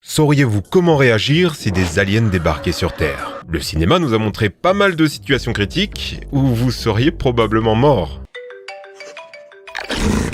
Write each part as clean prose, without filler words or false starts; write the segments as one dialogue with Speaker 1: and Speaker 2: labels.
Speaker 1: Sauriez-vous comment réagir si des aliens débarquaient sur Terre? Le cinéma nous a montré pas mal de situations critiques où vous seriez probablement mort.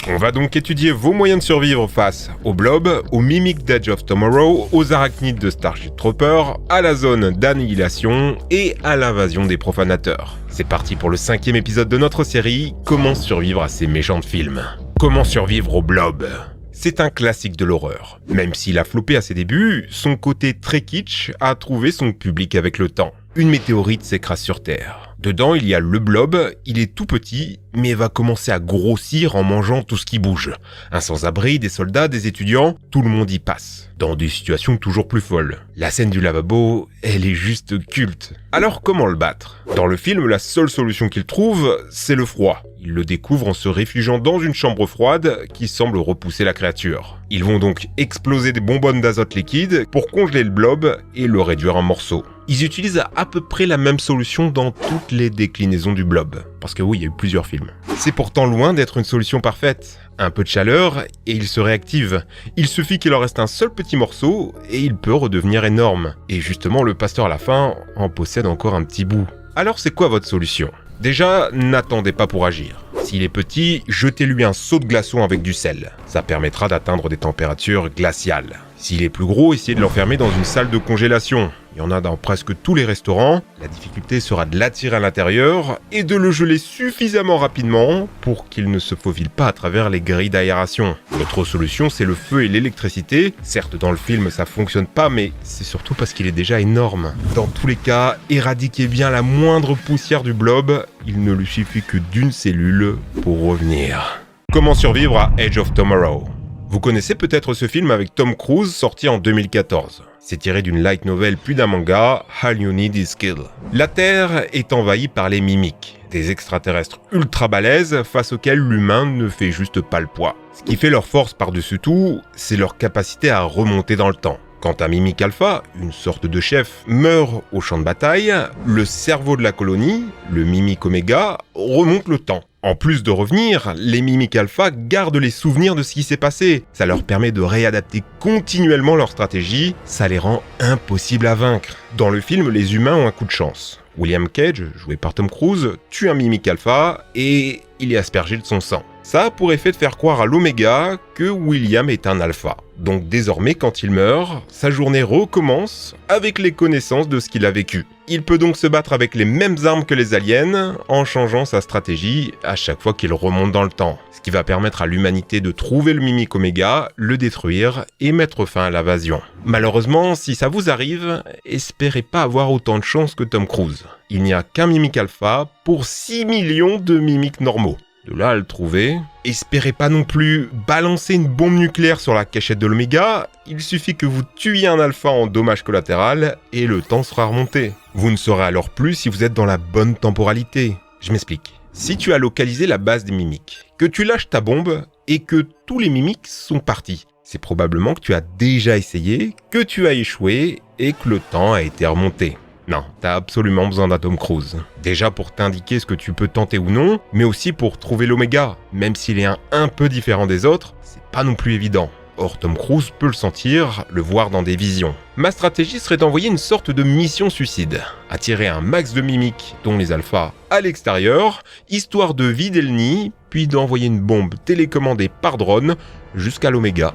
Speaker 1: On va donc étudier vos moyens de survivre face aux blobs, aux mimiques d'Edge of Tomorrow, aux arachnides de Starship Troopers, à la zone d'annihilation et à l'invasion des profanateurs. C'est parti pour le 5e épisode de notre série, Comment survivre à ces méchants films. Comment survivre aux blobs? C'est un classique de l'horreur. Même s'il a floppé à ses débuts, son côté très kitsch a trouvé son public avec le temps. Une météorite s'écrase sur Terre. Dedans, il y a le blob, il est tout petit, mais va commencer à grossir en mangeant tout ce qui bouge. Un sans-abri, des soldats, des étudiants, tout le monde y passe. Dans des situations toujours plus folles. La scène du lavabo, elle est juste culte. Alors comment le battre? Dans le film, la seule solution qu'il trouve, c'est le froid. Ils le découvrent en se réfugiant dans une chambre froide qui semble repousser la créature. Ils vont donc exploser des bonbonnes d'azote liquide pour congeler le blob et le réduire en morceaux. Ils utilisent à peu près la même solution dans toutes les déclinaisons du blob. Parce que oui, il y a eu plusieurs films. C'est pourtant loin d'être une solution parfaite. Un peu de chaleur et il se réactive. Il suffit qu'il en reste un seul petit morceau et il peut redevenir énorme. Et justement, le pasteur à la fin en possède encore un petit bout. Alors c'est quoi votre solution? Déjà, n'attendez pas pour agir. S'il est petit, jetez-lui un seau de glaçon avec du sel. Ça permettra d'atteindre des températures glaciales. S'il est plus gros, essayez de l'enfermer dans une salle de congélation. Il y en a dans presque tous les restaurants. La difficulté sera de l'attirer à l'intérieur et de le geler suffisamment rapidement pour qu'il ne se faufile pas à travers les grilles d'aération. L'autre solution, c'est le feu et l'électricité. Certes, dans le film, ça fonctionne pas, mais c'est surtout parce qu'il est déjà énorme. Dans tous les cas, éradiquez bien la moindre poussière du blob. Il ne lui suffit que d'une cellule pour revenir. Comment survivre à Edge of Tomorrow? Vous connaissez peut-être ce film avec Tom Cruise sorti en 2014. C'est tiré d'une light novel puis d'un manga, All You Need Is Kill. La Terre est envahie par les mimiques, des extraterrestres ultra balèzes face auxquels l'humain ne fait juste pas le poids. Ce qui fait leur force par-dessus tout, c'est leur capacité à remonter dans le temps. Quand un mimique alpha, une sorte de chef, meurt au champ de bataille, le cerveau de la colonie, le mimique oméga, remonte le temps. En plus de revenir, les mimiques alpha gardent les souvenirs de ce qui s'est passé. Ça leur permet de réadapter continuellement leur stratégie, ça les rend impossibles à vaincre. Dans le film, les humains ont un coup de chance. William Cage, joué par Tom Cruise, tue un mimique alpha et il est aspergé de son sang. Ça a pour effet de faire croire à l'Oméga que William est un alpha. Donc désormais, quand il meurt, sa journée recommence avec les connaissances de ce qu'il a vécu. Il peut donc se battre avec les mêmes armes que les aliens, en changeant sa stratégie à chaque fois qu'il remonte dans le temps. Ce qui va permettre à l'humanité de trouver le mimique Oméga, le détruire et mettre fin à l'invasion. Malheureusement, si ça vous arrive, espérez pas avoir autant de chance que Tom Cruise. Il n'y a qu'un mimique alpha pour 6 millions de mimiques normaux. De là à le trouver, espérez pas non plus balancer une bombe nucléaire sur la cachette de l'Oméga, il suffit que vous tuiez un alpha en dommage collatéral et le temps sera remonté. Vous ne saurez alors plus si vous êtes dans la bonne temporalité. Je m'explique. Si tu as localisé la base des mimiques, que tu lâches ta bombe et que tous les mimiques sont partis, c'est probablement que tu as déjà essayé, que tu as échoué et que le temps a été remonté. Non, t'as absolument besoin d'un Tom Cruise. Déjà pour t'indiquer ce que tu peux tenter ou non, mais aussi pour trouver l'Oméga. Même s'il est un peu différent des autres, c'est pas non plus évident. Or Tom Cruise peut le sentir, le voir dans des visions. Ma stratégie serait d'envoyer une sorte de mission suicide. Attirer un max de mimiques, dont les alphas, à l'extérieur, histoire de vider le nid, puis d'envoyer une bombe télécommandée par drone jusqu'à l'Oméga.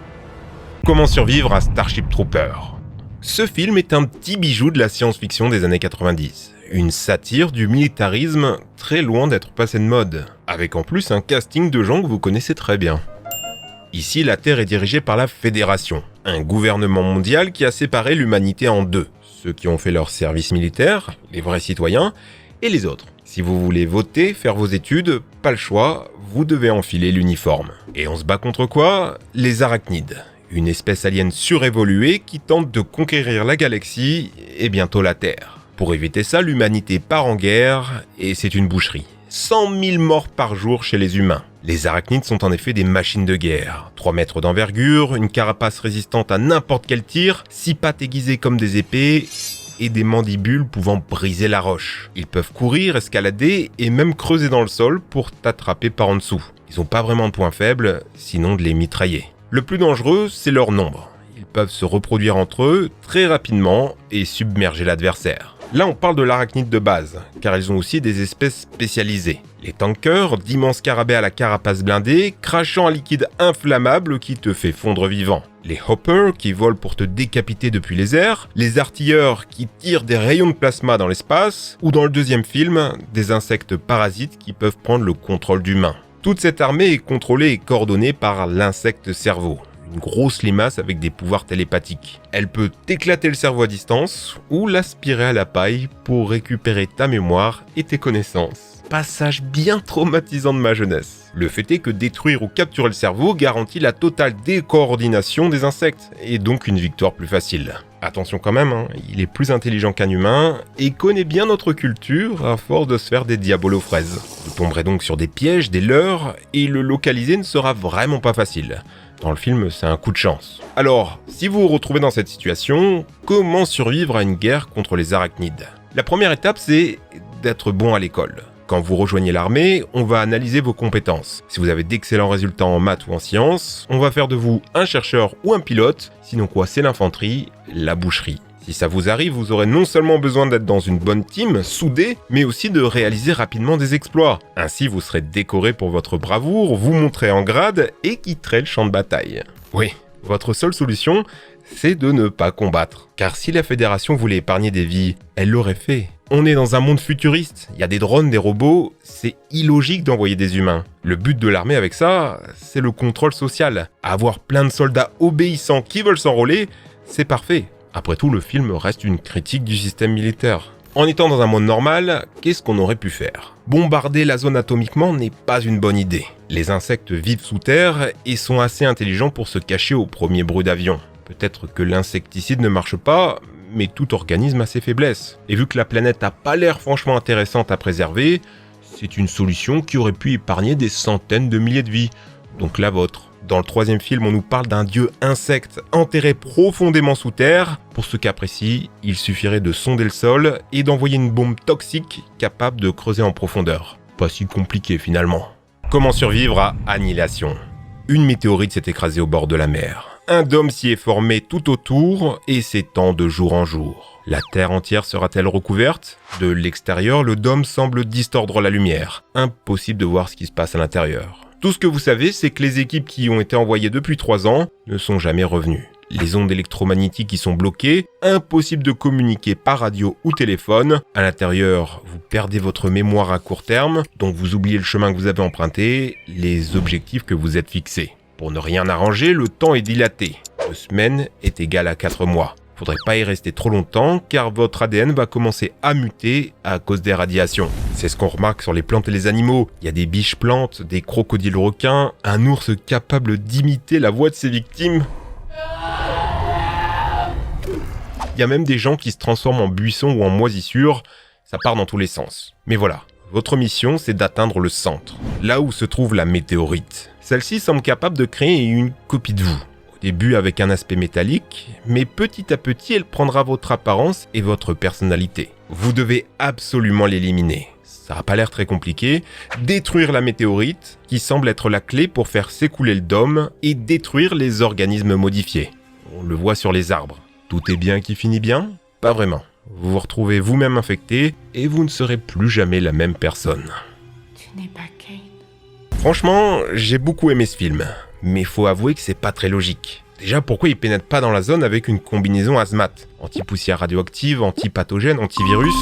Speaker 1: Comment survivre à Starship Troopers? Ce film est un petit bijou de la science-fiction des années 90. Une satire du militarisme très loin d'être passé de mode. Avec en plus un casting de gens que vous connaissez très bien. Ici, la Terre est dirigée par la Fédération, un gouvernement mondial qui a séparé l'humanité en deux. Ceux qui ont fait leur service militaire, les vrais citoyens, et les autres. Si vous voulez voter, faire vos études, pas le choix, vous devez enfiler l'uniforme. Et on se bat contre quoi? Les arachnides. Une espèce alien surévoluée qui tente de conquérir la galaxie et bientôt la Terre. Pour éviter ça, l'humanité part en guerre et c'est une boucherie. 100 000 morts par jour chez les humains. Les arachnides sont en effet des machines de guerre. 3 mètres d'envergure, une carapace résistante à n'importe quel tir, 6 pattes aiguisées comme des épées et des mandibules pouvant briser la roche. Ils peuvent courir, escalader et même creuser dans le sol pour t'attraper par en dessous. Ils n'ont pas vraiment de points faibles, sinon de les mitrailler. Le plus dangereux, c'est leur nombre. Ils peuvent se reproduire entre eux très rapidement et submerger l'adversaire. Là, on parle de l'arachnide de base, car ils ont aussi des espèces spécialisées. Les tankers, d'immenses scarabées à la carapace blindée, crachant un liquide inflammable qui te fait fondre vivant. Les hoppers, qui volent pour te décapiter depuis les airs. Les artilleurs, qui tirent des rayons de plasma dans l'espace. Ou dans le deuxième film, des insectes parasites qui peuvent prendre le contrôle d'humains. Toute cette armée est contrôlée et coordonnée par l'insecte cerveau. Une grosse limace avec des pouvoirs télépathiques. Elle peut t'éclater le cerveau à distance ou l'aspirer à la paille pour récupérer ta mémoire et tes connaissances. Passage bien traumatisant de ma jeunesse. Le fait est que détruire ou capturer le cerveau garantit la totale décoordination des insectes, et donc une victoire plus facile. Attention quand même, il est plus intelligent qu'un humain, et connaît bien notre culture à force de se faire des diabolos aux fraises. Vous tomberez donc sur des pièges, des leurres, et le localiser ne sera vraiment pas facile. Dans le film, c'est un coup de chance. Alors, si vous vous retrouvez dans cette situation, comment survivre à une guerre contre les arachnides ? La première étape, c'est d'être bon à l'école. Quand vous rejoignez l'armée, on va analyser vos compétences. Si vous avez d'excellents résultats en maths ou en sciences, on va faire de vous un chercheur ou un pilote, sinon quoi, c'est l'infanterie, la boucherie. Si ça vous arrive, vous aurez non seulement besoin d'être dans une bonne team, soudée, mais aussi de réaliser rapidement des exploits. Ainsi, vous serez décoré pour votre bravoure, vous monterez en grade et quitterez le champ de bataille. Oui, votre seule solution, c'est de ne pas combattre. Car si la Fédération voulait épargner des vies, elle l'aurait fait. On est dans un monde futuriste, il y a des drones, des robots, c'est illogique d'envoyer des humains. Le but de l'armée avec ça, c'est le contrôle social. Avoir plein de soldats obéissants qui veulent s'enrôler, c'est parfait. Après tout, le film reste une critique du système militaire. En étant dans un monde normal, qu'est-ce qu'on aurait pu faire ? Bombarder la zone atomiquement n'est pas une bonne idée. Les insectes vivent sous terre et sont assez intelligents pour se cacher au premier bruit d'avion. Peut-être que l'insecticide ne marche pas, mais tout organisme a ses faiblesses. Et vu que la planète n'a pas l'air franchement intéressante à préserver, c'est une solution qui aurait pu épargner des centaines de milliers de vies, donc la vôtre. Dans le troisième film, on nous parle d'un dieu insecte enterré profondément sous terre. Pour ce cas précis, il suffirait de sonder le sol et d'envoyer une bombe toxique capable de creuser en profondeur. Pas si compliqué finalement. Comment survivre à Annihilation ? Une météorite s'est écrasée au bord de la mer. Un dôme s'y est formé tout autour et s'étend de jour en jour. La Terre entière sera-t-elle recouverte ? De l'extérieur, le dôme semble distordre la lumière. Impossible de voir ce qui se passe à l'intérieur. Tout ce que vous savez, c'est que les équipes qui y ont été envoyées depuis 3 ans ne sont jamais revenues. Les ondes électromagnétiques y sont bloquées, impossible de communiquer par radio ou téléphone. À l'intérieur, vous perdez votre mémoire à court terme, donc vous oubliez le chemin que vous avez emprunté, les objectifs que vous êtes fixés. Pour ne rien arranger, le temps est dilaté. 2 semaines est égal à 4 mois. Faudrait pas y rester trop longtemps car votre ADN va commencer à muter à cause des radiations. C'est ce qu'on remarque sur les plantes et les animaux. Il y a des biches plantes, des crocodiles requins, un ours capable d'imiter la voix de ses victimes. Il y a même des gens qui se transforment en buissons ou en moisissures. Ça part dans tous les sens. Mais voilà, votre mission c'est d'atteindre le centre, là où se trouve la météorite. Celle-ci semble capable de créer une copie de vous. Au début avec un aspect métallique, mais petit à petit elle prendra votre apparence et votre personnalité. Vous devez absolument l'éliminer. Ça n'a pas l'air très compliqué. Détruire la météorite, qui semble être la clé pour faire s'écouler le dôme, et détruire les organismes modifiés. On le voit sur les arbres. Tout est bien qui finit bien ? Pas vraiment. Vous vous retrouvez vous-même infecté, et vous ne serez plus jamais la même personne.
Speaker 2: Tu n'es pas Kane.
Speaker 1: Franchement, j'ai beaucoup aimé ce film. Mais faut avouer que c'est pas très logique. Déjà, pourquoi il pénètre pas dans la zone avec une combinaison hazmat ? Anti-poussière radioactive, anti-pathogène, antivirus.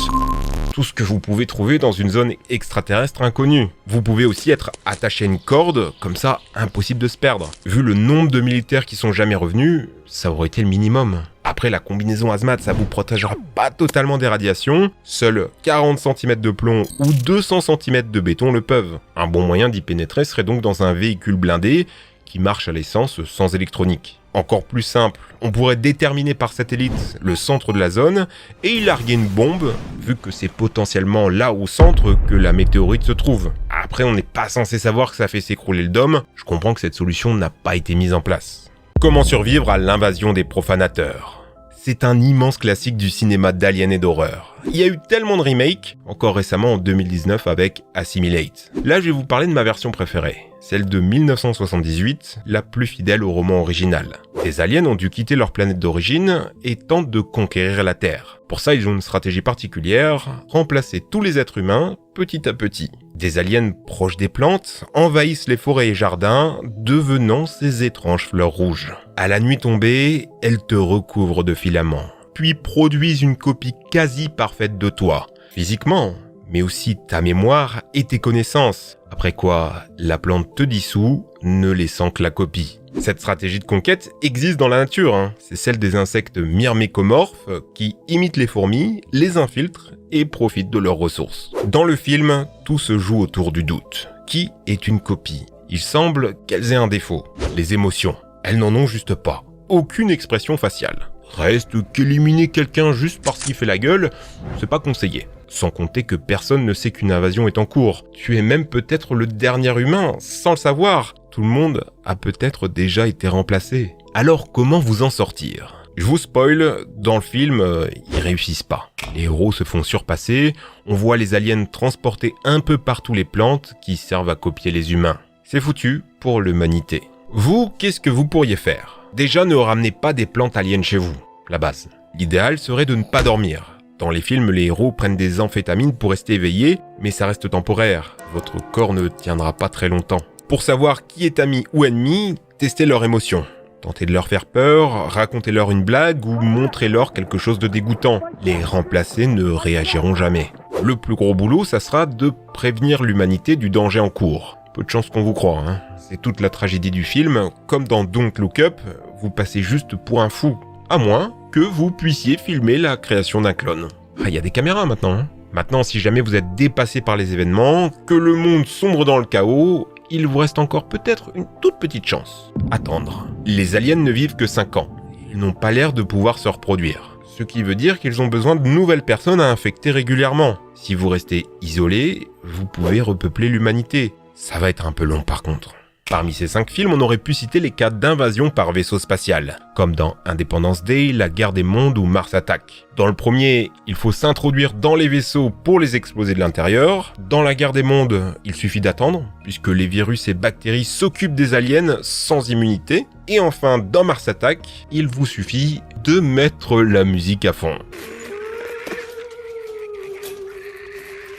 Speaker 1: Tout ce que vous pouvez trouver dans une zone extraterrestre inconnue. Vous pouvez aussi être attaché à une corde, comme ça, impossible de se perdre. Vu le nombre de militaires qui sont jamais revenus, ça aurait été le minimum. Après, la combinaison hazmat, ça vous protégera pas totalement des radiations. Seuls 40 cm de plomb ou 200 cm de béton le peuvent. Un bon moyen d'y pénétrer serait donc dans un véhicule blindé qui marche à l'essence sans électronique. Encore plus simple, on pourrait déterminer par satellite le centre de la zone et y larguer une bombe, vu que c'est potentiellement là au centre que la météorite se trouve. Après, on n'est pas censé savoir que ça fait s'écrouler le dôme, je comprends que cette solution n'a pas été mise en place. Comment survivre à l'invasion des profanateurs ? C'est un immense classique du cinéma d'alien et d'horreur. Il y a eu tellement de remakes, encore récemment en 2019 avec Assimilate. Là, je vais vous parler de ma version préférée. celle de 1978, la plus fidèle au roman original. Des aliens ont dû quitter leur planète d'origine et tentent de conquérir la Terre. Pour ça, ils ont une stratégie particulière, remplacer tous les êtres humains petit à petit. Des aliens proches des plantes envahissent les forêts et jardins, devenant ces étranges fleurs rouges. À la nuit tombée, elles te recouvrent de filaments, puis produisent une copie quasi parfaite de toi, physiquement, mais aussi ta mémoire et tes connaissances. Après quoi, la plante te dissout, ne laissant que la copie. Cette stratégie de conquête existe dans la nature, C'est celle des insectes myrmécomorphes qui imitent les fourmis, les infiltrent et profitent de leurs ressources. Dans le film, tout se joue autour du doute. Qui est une copie ? Il semble qu'elles aient un défaut, les émotions. Elles n'en ont juste pas. Aucune expression faciale. Reste qu'éliminer quelqu'un juste parce qu'il fait la gueule, c'est pas conseillé. Sans compter que personne ne sait qu'une invasion est en cours. Tu es même peut-être le dernier humain, sans le savoir. Tout le monde a peut-être déjà été remplacé. Alors comment vous en sortir ? Je vous spoil, dans le film, ils réussissent pas. Les héros se font surpasser, on voit les aliens transporter un peu partout les plantes qui servent à copier les humains. C'est foutu pour l'humanité. Vous, qu'est-ce que vous pourriez faire ? Déjà, ne ramenez pas des plantes aliens chez vous, la base. L'idéal serait de ne pas dormir. Dans les films, les héros prennent des amphétamines pour rester éveillés, mais ça reste temporaire. Votre corps ne tiendra pas très longtemps. Pour savoir qui est ami ou ennemi, testez leurs émotions. Tentez de leur faire peur, racontez-leur une blague ou montrez-leur quelque chose de dégoûtant. Les remplacés ne réagiront jamais. Le plus gros boulot, ça sera de prévenir l'humanité du danger en cours. Peu de chance qu'on vous croie, C'est toute la tragédie du film. Comme dans Don't Look Up, vous passez juste pour un fou. À moins que vous puissiez filmer la création d'un clone. Il y a des caméras maintenant. Maintenant, si jamais vous êtes dépassé par les événements, que le monde sombre dans le chaos, il vous reste encore peut-être une toute petite chance. Attendre. Les aliens ne vivent que 5 ans. Ils n'ont pas l'air de pouvoir se reproduire. Ce qui veut dire qu'ils ont besoin de nouvelles personnes à infecter régulièrement. Si vous restez isolé, vous pouvez repeupler l'humanité. Ça va être un peu long par contre. Parmi ces 5 films, on aurait pu citer les cas d'invasion par vaisseau spatial, comme dans Independence Day, La Guerre des Mondes ou Mars Attack. Dans le premier, il faut s'introduire dans les vaisseaux pour les exploser de l'intérieur. Dans La Guerre des Mondes, il suffit d'attendre, puisque les virus et bactéries s'occupent des aliens sans immunité. Et enfin, dans Mars Attack, il vous suffit de mettre la musique à fond.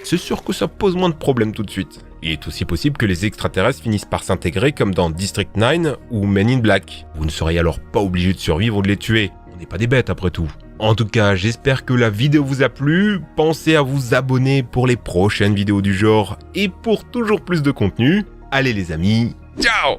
Speaker 1: C'est sûr que ça pose moins de problèmes tout de suite. Il est aussi possible que les extraterrestres finissent par s'intégrer comme dans District 9 ou Men in Black. Vous ne seriez alors pas obligé de survivre ou de les tuer. On n'est pas des bêtes après tout. En tout cas, j'espère que la vidéo vous a plu. Pensez à vous abonner pour les prochaines vidéos du genre. Et pour toujours plus de contenu, allez les amis, ciao!